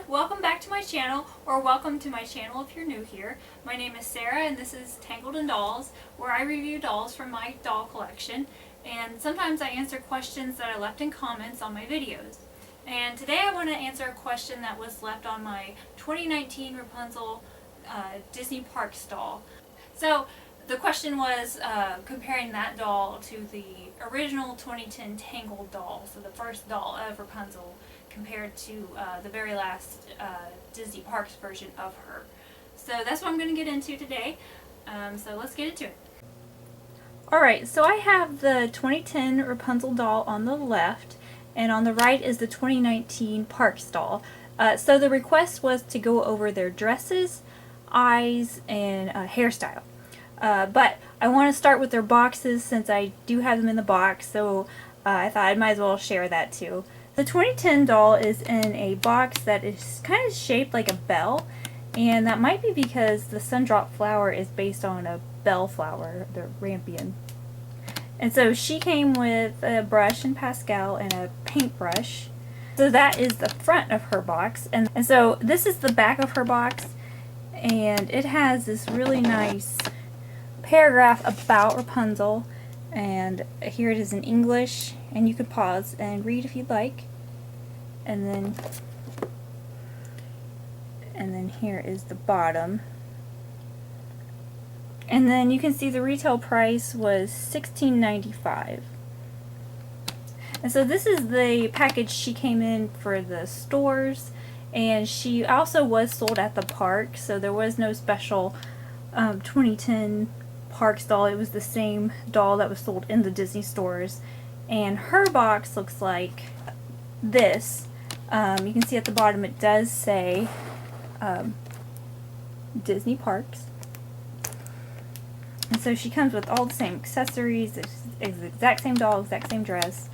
Welcome back to my channel, or welcome to my channel if you're new here. My name is Sarah and this is Tangled in Dolls, where I review dolls from my doll collection, and sometimes I answer questions that I left in comments on my videos. And today I want to answer a question that was left on my 2019 Rapunzel Disney Parks doll. So the question was comparing that doll to the original 2010 Tangled doll, so the first doll of Rapunzel, compared to the very last Disney Parks version of her. So that's what I'm going to get into today. So let's get into it. Alright, so I have the 2010 Rapunzel doll on the left, and on the right is the 2019 Parks doll. So the request was to go over their dresses, eyes, and hairstyle. But I want to start with their boxes since I do have them in the box, so I thought I might as well share that too. The 2010 doll is in a box that is kind of shaped like a bell, and that might be because the Sundrop flower is based on a bell flower, the rampion. And so she came with a brush and pastel and a paintbrush. So that is the front of her box, and so this is the back of her box, and it has this really nice paragraph about Rapunzel, and here it is in English, and you can pause and read if you'd like. And then here is the bottom. And then you can see the retail price was $16.95. And so this is the package she came in for the stores, and she also was sold at the park, so there was no special 2010 Parks doll. It was the same doll that was sold in the Disney stores, and her box looks like this. You can see at the bottom it does say Disney Parks, and so she comes with all the same accessories. It's the exact same doll, exact same dress,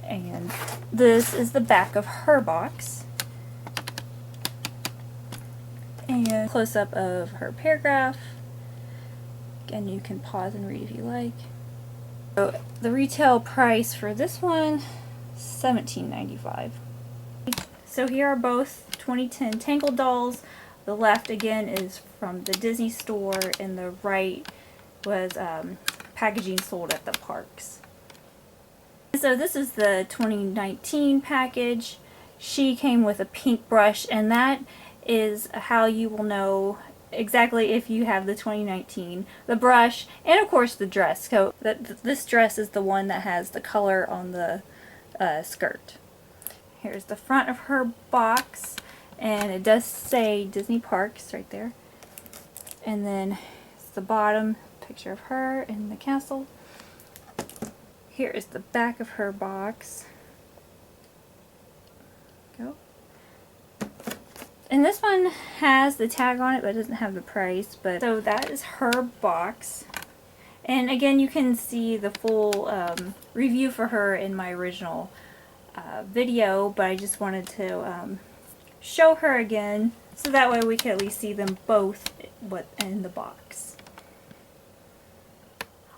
and this is the back of her box, and close-up of her paragraph. Again, you can pause and read if you like. So the retail price for this one, $17.95. So here are both 2010 Tangled dolls. The left again is from the Disney store, and the right was packaging sold at the parks. So this is the 2019 package. She came with a pink brush, and that is how you will know exactly if you have the 2019, the brush, and of course the dress. So this dress is the one that has the color on the skirt. Here's the front of her box, and it does say Disney Parks right there. And then it's the bottom, picture of her in the castle. Here is the back of her box. Go. And this one has the tag on it, but it doesn't have the price. But so that is her box. And again, you can see the full review for her in my original video, but I just wanted to show her again, so that way we can at least see them both in the box.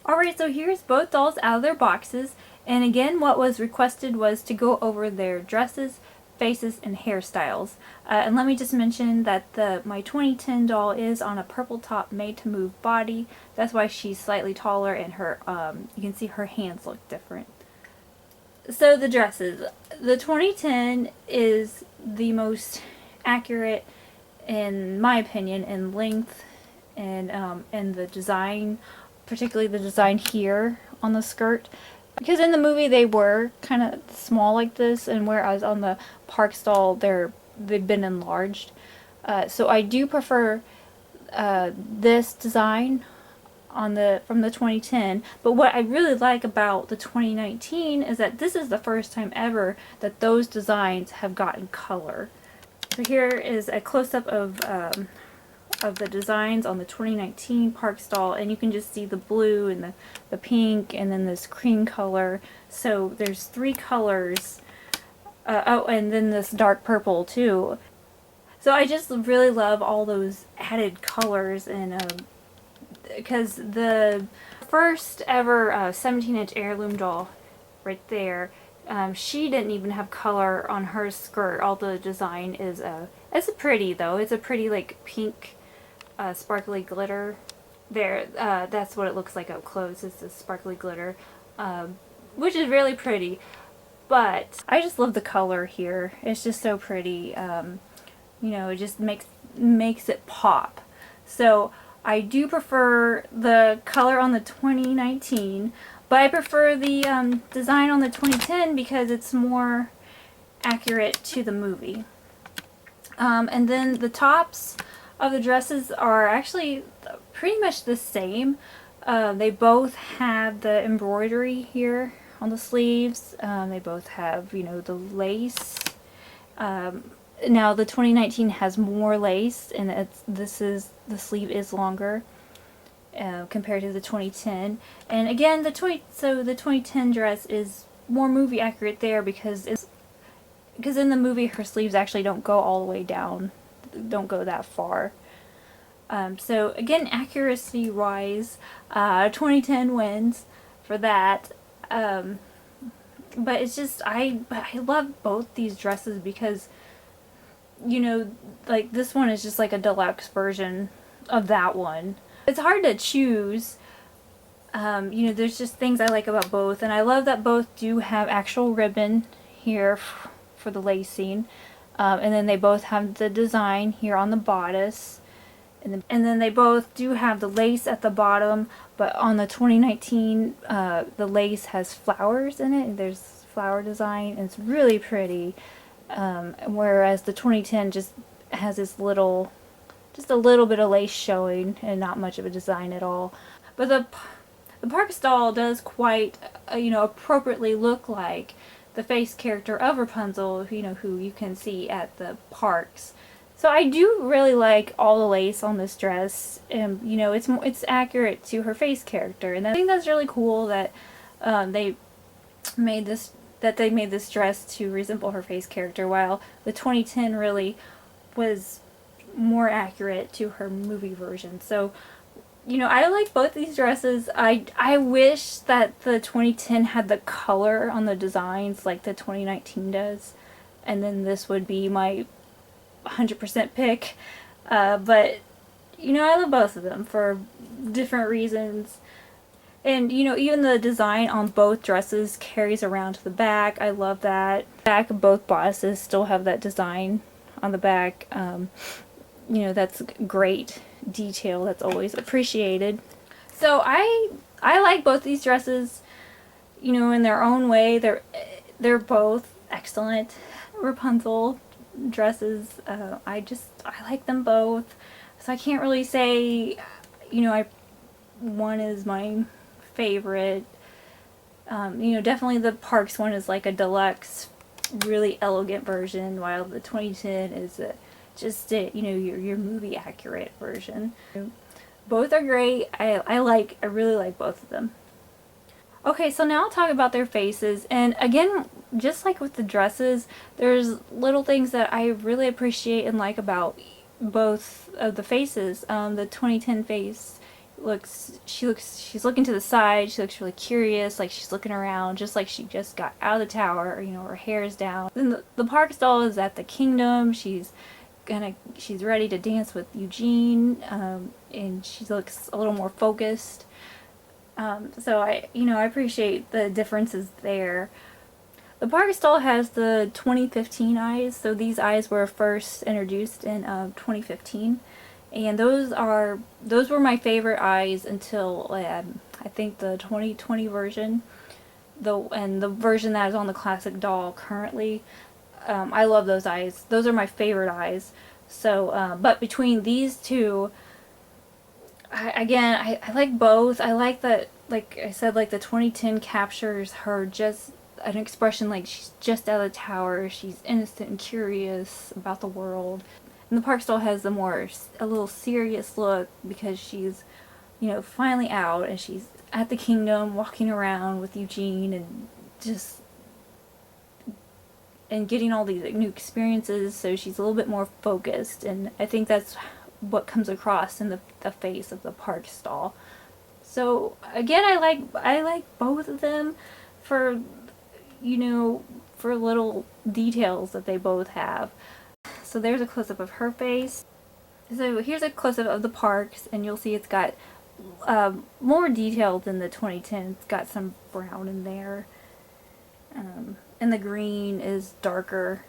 Alright, so here's both dolls out of their boxes, and again what was requested was to go over their dresses, faces, and hairstyles. And let me just mention that my 2010 doll is on a purple top made to move body. That's why she's slightly taller, and her you can see her hands look different. So the dresses. The 2010 is the most accurate, in my opinion, in length and the design, particularly the design here on the skirt. Because in the movie they were kind of small like this, and whereas on the Parks doll they've been enlarged. So I do prefer this design from the 2010. But what I really like about the 2019 is that this is the first time ever that those designs have gotten color. So here is a close-up of the designs on the 2019 Parks doll, and you can just see the blue and the pink and then this cream color. So there's three colors. Oh, and then this dark purple too. So I just really love all those added colors, and because the first ever 17-inch heirloom doll right there She didn't even have color on her skirt. All the design is it's pretty though. It's a pretty like pink, sparkly glitter. There, that's what it looks like up close. It's the sparkly glitter, which is really pretty. But I just love the color here. It's just so pretty. You know, it just makes it pop. So I do prefer the color on the 2019, but I prefer the design on the 2010 because it's more accurate to the movie. And then the tops of the dresses are actually pretty much the same. They both have the embroidery here on the sleeves. They both have, you know, the lace. Now the 2019 has more lace, and the sleeve is longer compared to the 2010. And again, the 2010 dress is more movie accurate there because in the movie her sleeves actually don't go all the way down, don't go that far. So again, accuracy wise, 2010 wins for that. But it's just I love both these dresses because, you know, like this one is just like a deluxe version of that one. It's hard to choose. You know, there's just things I like about both, and I love that both do have actual ribbon here for the lacing, and then they both have the design here on the bodice, and then they both do have the lace at the bottom, but on the 2019 the lace has flowers in it, and there's flower design, and it's really pretty. Whereas the 2010 just has this just a little bit of lace showing and not much of a design at all. But the Parks doll does quite, you know, appropriately look like the face character of Rapunzel, you know, who you can see at the parks. So I do really like all the lace on this dress, and you know, it's accurate to her face character, and I think that's really cool that they made this dress to resemble her face character, while the 2010 really was more accurate to her movie version. So, you know, I like both these dresses. I wish that the 2010 had the color on the designs like the 2019 does, and then this would be my 100% pick. But, you know, I love both of them for different reasons. And, you know, even the design on both dresses carries around to the back. I love that. The back of both bodices still have that design on the back. You know, that's great detail. That's always appreciated. So I like both these dresses, you know, in their own way. They're both excellent Rapunzel dresses. I like them both. So I can't really say, you know, one is my favorite. You know, definitely the Parks one is like a deluxe, really elegant version, while the 2010 is you know, your movie accurate version. Both are great. I really like both of them. Okay, so now I'll talk about their faces, and again, just like with the dresses, there's little things that I really appreciate and like about both of the faces. The 2010 face she's looking to the side, she looks really curious, like she's looking around, just like she just got out of the tower, you know, her hair is down. Then the Parks doll is at the kingdom, she's ready to dance with Eugene, and she looks a little more focused. So I appreciate the differences there. The Parks doll has the 2015 eyes, so these eyes were first introduced in 2015, and those were my favorite eyes until I think the 2020 version, and the version that is on the classic doll currently. I love those eyes. Those are my favorite eyes. So, but between these two, I like both. I like that, like I said, like the 2010 captures her just an expression like she's just out of the tower. She's innocent and curious about the world. And the Parks doll has a little serious look because she's, you know, finally out and she's at the kingdom walking around with Eugene and just getting all these new experiences, so she's a little bit more focused, and I think that's what comes across in the face of the Parks doll. So again, I like both of them for, you know, for little details that they both have. So there's a close-up of her face. So here's a close-up of the parks, and you'll see it's got more detail than the 2010. It's got some brown in there. And the green is darker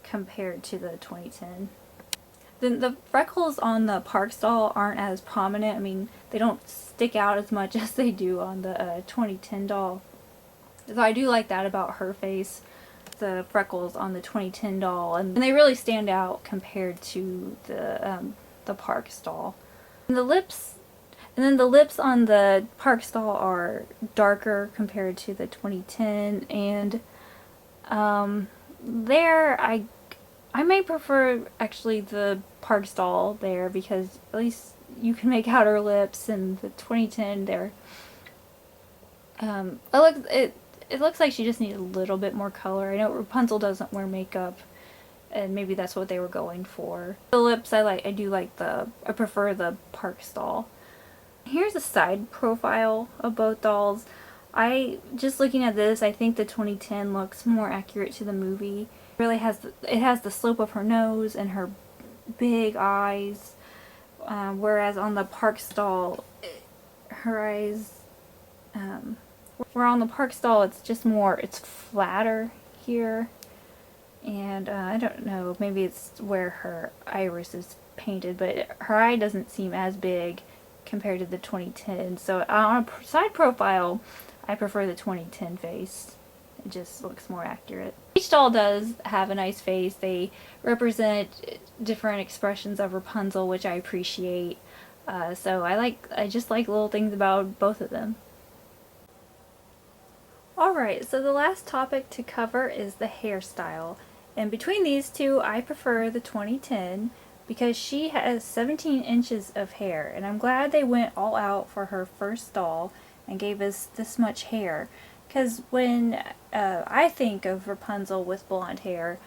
compared to the 2010. Then the freckles on the Parks doll aren't as prominent. I mean, they don't stick out as much as they do on the 2010 doll. So I do like that about her face, the freckles on the 2010 doll, and they really stand out compared to the Parks doll. And the lips, and then the lips on the Parks doll are darker compared to the 2010, and there I may prefer actually the Parks doll there, because at least you can make out her lips, and the 2010 there. It looks like she just needs a little bit more color. I know Rapunzel doesn't wear makeup, and maybe that's what they were going for. The lips I prefer the Parks doll. Here's a side profile of both dolls. Just looking at this, I think the 2010 looks more accurate to the movie. It really has the slope of her nose and her big eyes, whereas on the Parks doll, her eyes, where on the Parks doll it's flatter here, and I don't know, maybe it's where her iris is painted, but her eye doesn't seem as big compared to the 2010. So on a side profile, I prefer the 2010 face. It just looks more accurate. Each doll does have a nice face. They represent different expressions of Rapunzel, which I appreciate. So I just like little things about both of them. Alright, so the last topic to cover is the hairstyle. And between these two, I prefer the 2010 because she has 17 inches of hair. And I'm glad they went all out for her first doll and gave us this much hair. Because when I think of Rapunzel with blonde hair,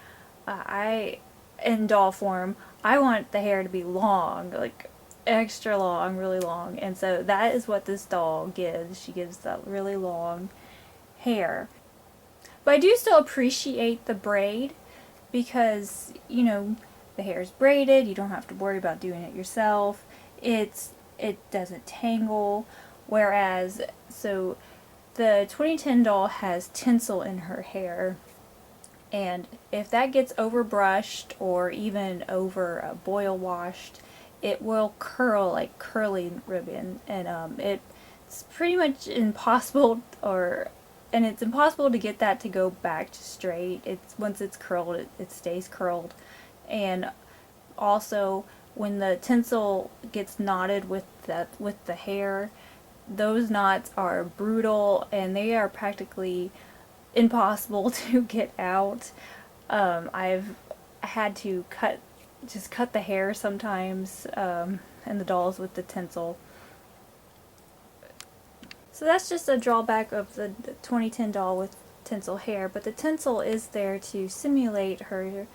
in doll form, I want the hair to be long, like extra long, really long. And so that is what this doll gives. She gives that really long hair. But I do still appreciate the braid because, you know, the hair is braided. You don't have to worry about doing it yourself. It doesn't tangle. Whereas, so the 2010 doll has tinsel in her hair, and if that gets overbrushed or even over boil washed, it will curl like curly ribbon, and it's pretty much impossible, and it's impossible to get that to go back to straight. Once it's curled, it stays curled. And also, when the tinsel gets knotted with the hair, those knots are brutal and they are practically impossible to get out. I've had to cut the hair sometimes in the dolls with the tinsel. So that's just a drawback of the 2010 doll with tinsel hair, but the tinsel is there to simulate her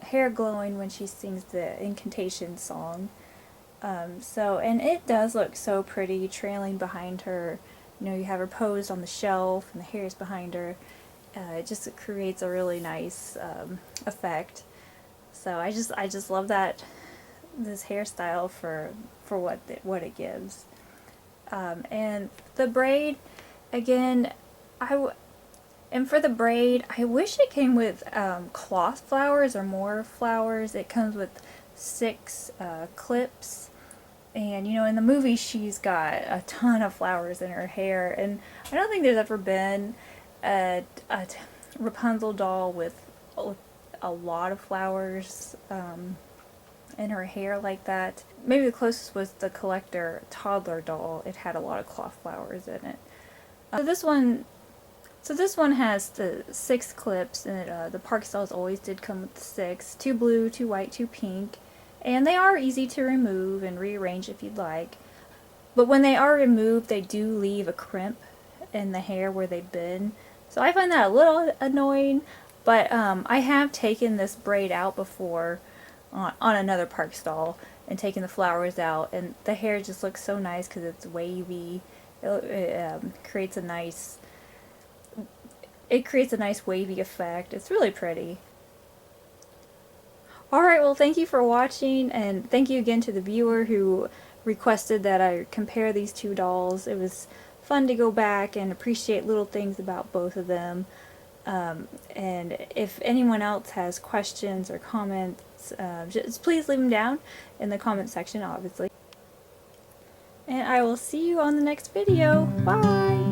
hair glowing when she sings the incantation song. And it does look so pretty trailing behind her. You know, you have her posed on the shelf and the hair is behind her. It just creates a really nice effect. So I just love this hairstyle for what it gives. And the braid, again, for the braid, I wish it came with cloth flowers or more flowers. It comes with 6 clips. And, you know, in the movie she's got a ton of flowers in her hair. And I don't think there's ever been a Rapunzel doll with a lot of flowers in her hair like that. Maybe the closest was the Collector toddler doll. It had a lot of cloth flowers in it. So this one has the 6 clips, and the Parks dolls always did come with the 6. 2 blue, 2 white, 2 pink. And they are easy to remove and rearrange if you'd like. But when they are removed, they do leave a crimp in the hair where they've been. So I find that a little annoying, but I have taken this braid out before on another Parks doll and taken the flowers out, and the hair just looks so nice because it's wavy. It creates a nice it creates a nice wavy effect. It's really pretty. Alright, well thank you for watching, and thank you again to the viewer who requested that I compare these two dolls. It was fun to go back and appreciate little things about both of them. And if anyone else has questions or comments, just please leave them down in the comment section, obviously. And I will see you on the next video. Bye!